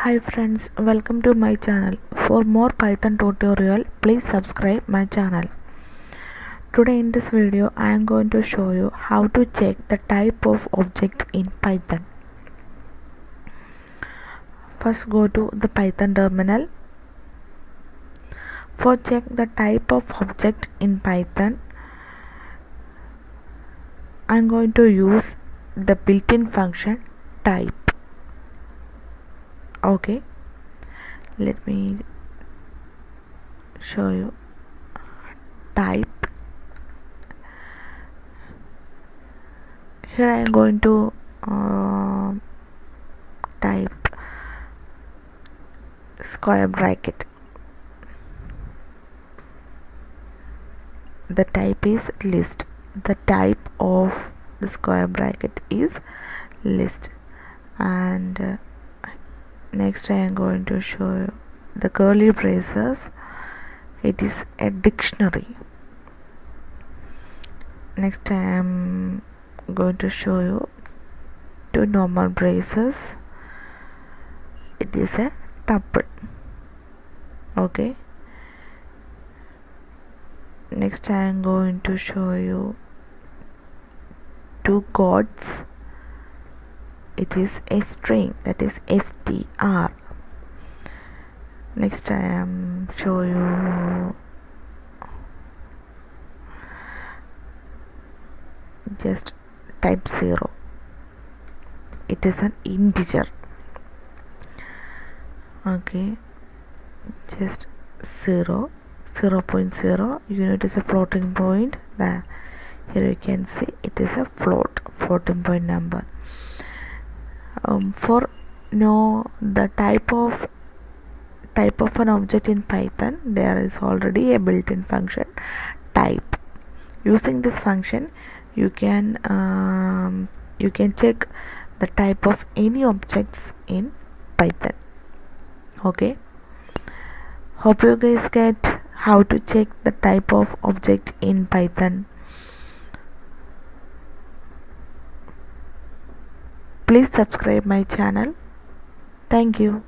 Hi friends, welcome to my channel. For more Python tutorial, please subscribe my channel. Today in this video, I am going to show you how to check the type of object in Python. First go to the Python terminal. For check the type of object in Python, I am going to use the built-in function type. Okay, let me show you type. Here I am going to type square bracket. The type is list. The type of the square bracket is list. And next I am going to show you the curly braces. It is a dictionary. Next I am going to show you two normal braces. It is a tuple. Okay, next I am going to show you two quotes. It is a string, that is str. Next I am show you just type 0. It is an integer. Okay, just 0, 0.0. Unit is a floating point. That here you can see it is a floating point number. For know the type of an object in Python, there is already a built-in function type. Using this function, you can check the type of any objects in Python. Okay, hope you guys get how to check the type of object in Python. Please subscribe my channel. Thank you.